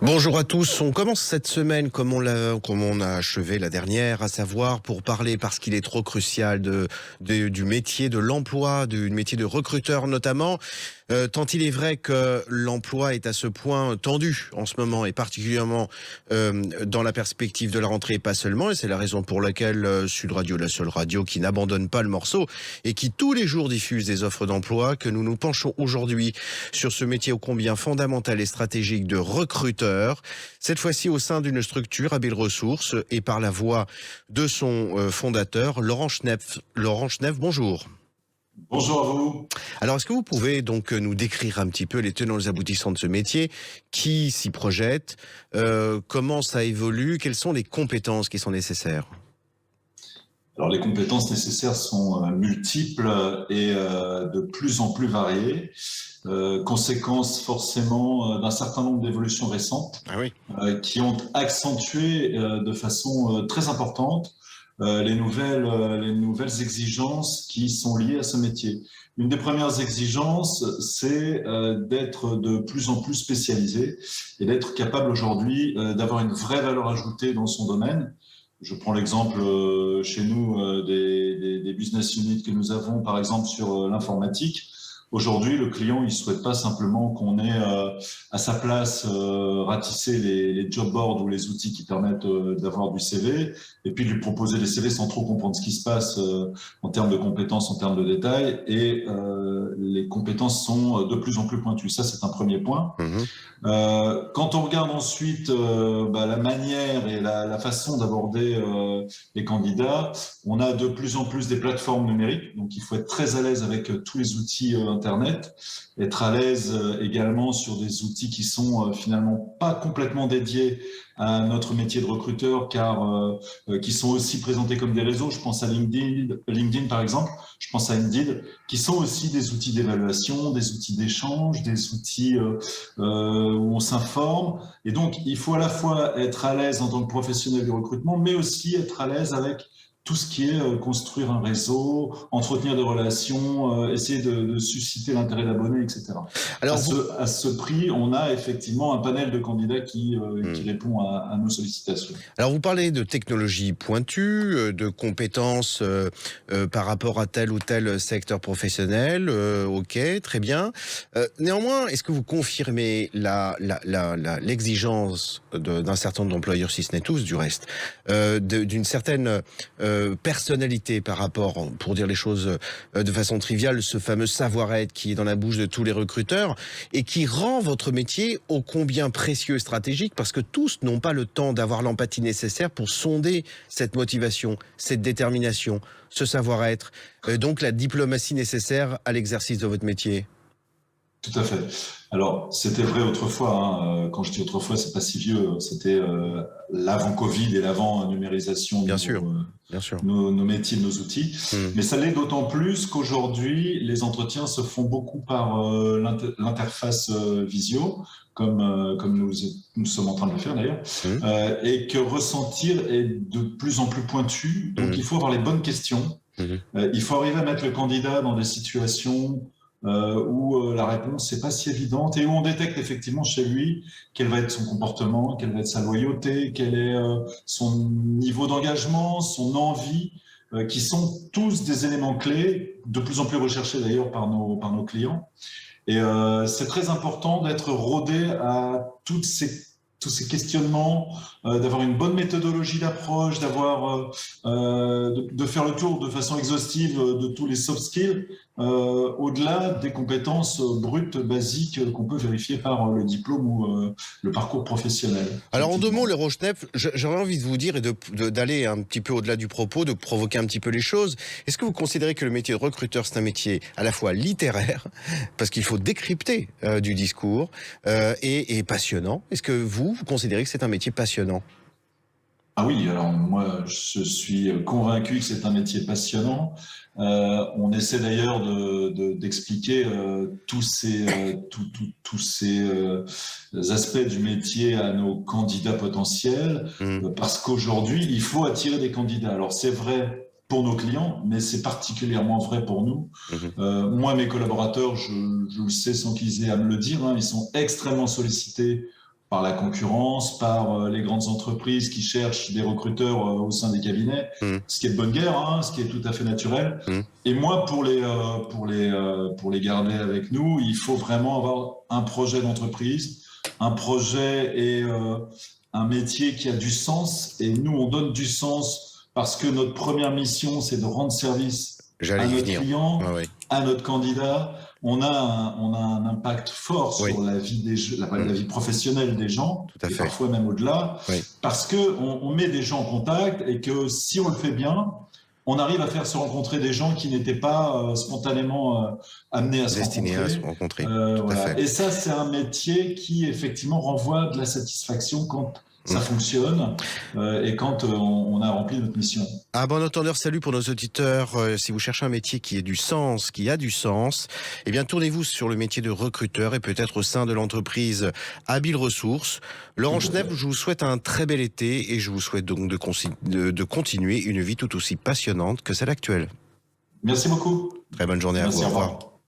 Bonjour à tous, on commence cette semaine comme on a achevé la dernière, à savoir pour parler, parce qu'il est trop crucial, du métier de l'emploi, du métier de recruteur notamment, tant il est vrai que l'emploi est à ce point tendu en ce moment, et particulièrement dans la perspective de la rentrée, et pas seulement, et c'est la raison pour laquelle Sud Radio, la seule radio qui n'abandonne pas le morceau, et qui tous les jours diffuse des offres d'emploi, que nous nous penchons aujourd'hui sur ce métier ô combien fondamental et stratégique de recruteur, cette fois-ci au sein d'une structure Habile Ressources et par la voix de son fondateur, Laurent Schneff. Laurent Schneff, bonjour. Bonjour à vous. Alors, est-ce que vous pouvez donc nous décrire un petit peu les tenants et les aboutissants de ce métier, qui s'y projette, comment ça évolue, quelles sont les compétences qui sont nécessaires ? Alors, les compétences nécessaires sont multiples et de plus en plus variées. Conséquence forcément d'un certain nombre d'évolutions récentes qui ont accentué de façon très importante les nouvelles exigences qui sont liées à ce métier. Une des premières exigences, c'est d'être de plus en plus spécialisé et d'être capable aujourd'hui d'avoir une vraie valeur ajoutée dans son domaine. Je prends l'exemple chez nous des business units que nous avons, par exemple, sur l'informatique. Aujourd'hui, le client, il souhaite pas simplement qu'on ait à sa place ratisser les job boards ou les outils qui permettent d'avoir du CV et puis de lui proposer des CV sans trop comprendre ce qui se passe en termes de compétences, en termes de détails. Et les compétences sont de plus en plus pointues. Ça, c'est un premier point. Quand on regarde ensuite la manière et la façon d'aborder les candidats, on a de plus en plus des plateformes numériques, donc il faut être très à l'aise avec tous les outils Internet, être à l'aise également sur des outils qui sont finalement pas complètement dédiés à notre métier de recruteur, car qui sont aussi présentés comme des réseaux. Je pense à LinkedIn par exemple, je pense à Indeed, qui sont aussi des outils d'évaluation, des outils d'échange, des outils où on s'informe. Et donc, il faut à la fois être à l'aise en tant que professionnel du recrutement, mais aussi être à l'aise avec tout ce qui est construire un réseau, entretenir des relations, essayer de susciter l'intérêt d'abonnés, etc. Alors, à ce prix, on a effectivement un panel de candidats qui répond à nos sollicitations. Alors, vous parlez de technologies pointues, de compétences par rapport à tel ou tel secteur professionnel. Ok, très bien. Néanmoins, est-ce que vous confirmez l'exigence d'un certain nombre d'employeurs, si ce n'est tous du reste, d'une certaine personnalité par rapport, pour dire les choses de façon triviale, ce fameux savoir-être qui est dans la bouche de tous les recruteurs et qui rend votre métier ô combien précieux et stratégique, parce que tous n'ont pas le temps d'avoir l'empathie nécessaire pour sonder cette motivation, cette détermination, ce savoir-être, donc la diplomatie nécessaire à l'exercice de votre métier. Tout à fait. Alors, c'était vrai autrefois. Quand je dis autrefois, c'est pas si vieux. C'était l'avant-Covid et l'avant-numérisation de nos métiers, de nos outils. Mais ça l'est d'autant plus qu'aujourd'hui, les entretiens se font beaucoup par l'interface visio, comme nous sommes en train de le faire d'ailleurs, et que ressentir est de plus en plus pointu. Donc, il faut avoir les bonnes questions. Il faut arriver à mettre le candidat dans des situations où la réponse n'est pas si évidente et où on détecte effectivement chez lui quel va être son comportement, quelle va être sa loyauté, quel est son niveau d'engagement, son envie, qui sont tous des éléments clés, de plus en plus recherchés d'ailleurs par nos clients. Et c'est très important d'être rodé à tous ces questionnements, d'avoir une bonne méthodologie d'approche, de faire le tour de façon exhaustive de tous les soft skills, au-delà des compétences brutes, basiques qu'on peut vérifier par le diplôme ou le parcours professionnel. Alors en deux mots, Laurent Schneff, j'aurais envie de vous dire et d'aller un petit peu au-delà du propos, de provoquer un petit peu les choses. Est-ce que vous considérez que le métier de recruteur, c'est un métier à la fois littéraire, parce qu'il faut décrypter du discours, et passionnant? Est-ce que vous considérez que c'est un métier passionnant? Ah oui, alors moi je suis convaincu que c'est un métier passionnant. On essaie d'ailleurs d'expliquer tous ces aspects du métier à nos candidats potentiels, parce qu'aujourd'hui il faut attirer des candidats. Alors c'est vrai pour nos clients, mais c'est particulièrement vrai pour nous. Moi, mes collaborateurs, je le sais sans qu'ils aient à me le dire, ils sont extrêmement sollicités par la concurrence, par les grandes entreprises qui cherchent des recruteurs au sein des cabinets, Mmh. ce qui est de bonne guerre, hein, ce qui est tout à fait naturel. Mmh. Et moi, pour les garder avec nous, il faut vraiment avoir un projet d'entreprise, un projet et un métier qui a du sens. Et nous, on donne du sens parce que notre première mission, c'est de rendre service J'allais à y notre venir. client, Ouais, ouais. à notre candidat. On a un impact fort Oui. sur la vie la vie professionnelle des gens, Tout à et fait. parfois même au-delà, Oui. parce qu'on met des gens en contact et que si on le fait bien, on arrive à faire se rencontrer des gens qui n'étaient pas spontanément amenés à se Destiné à se rencontrer. rencontrer. Tout à Voilà. fait. Et ça, c'est un métier qui effectivement renvoie de la satisfaction quand ça fonctionne et quand on a rempli notre mission. À bon entendeur, salut pour nos auditeurs. Si vous cherchez un métier qui ait du sens, qui a du sens, eh bien tournez-vous sur le métier de recruteur et peut-être au sein de l'entreprise Habile Ressources. Laurent Schnepp, je vous souhaite un très bel été et je vous souhaite donc de continuer une vie tout aussi passionnante que celle actuelle. Merci beaucoup. Très bonne journée à vous. Merci, Au au revoir. revoir.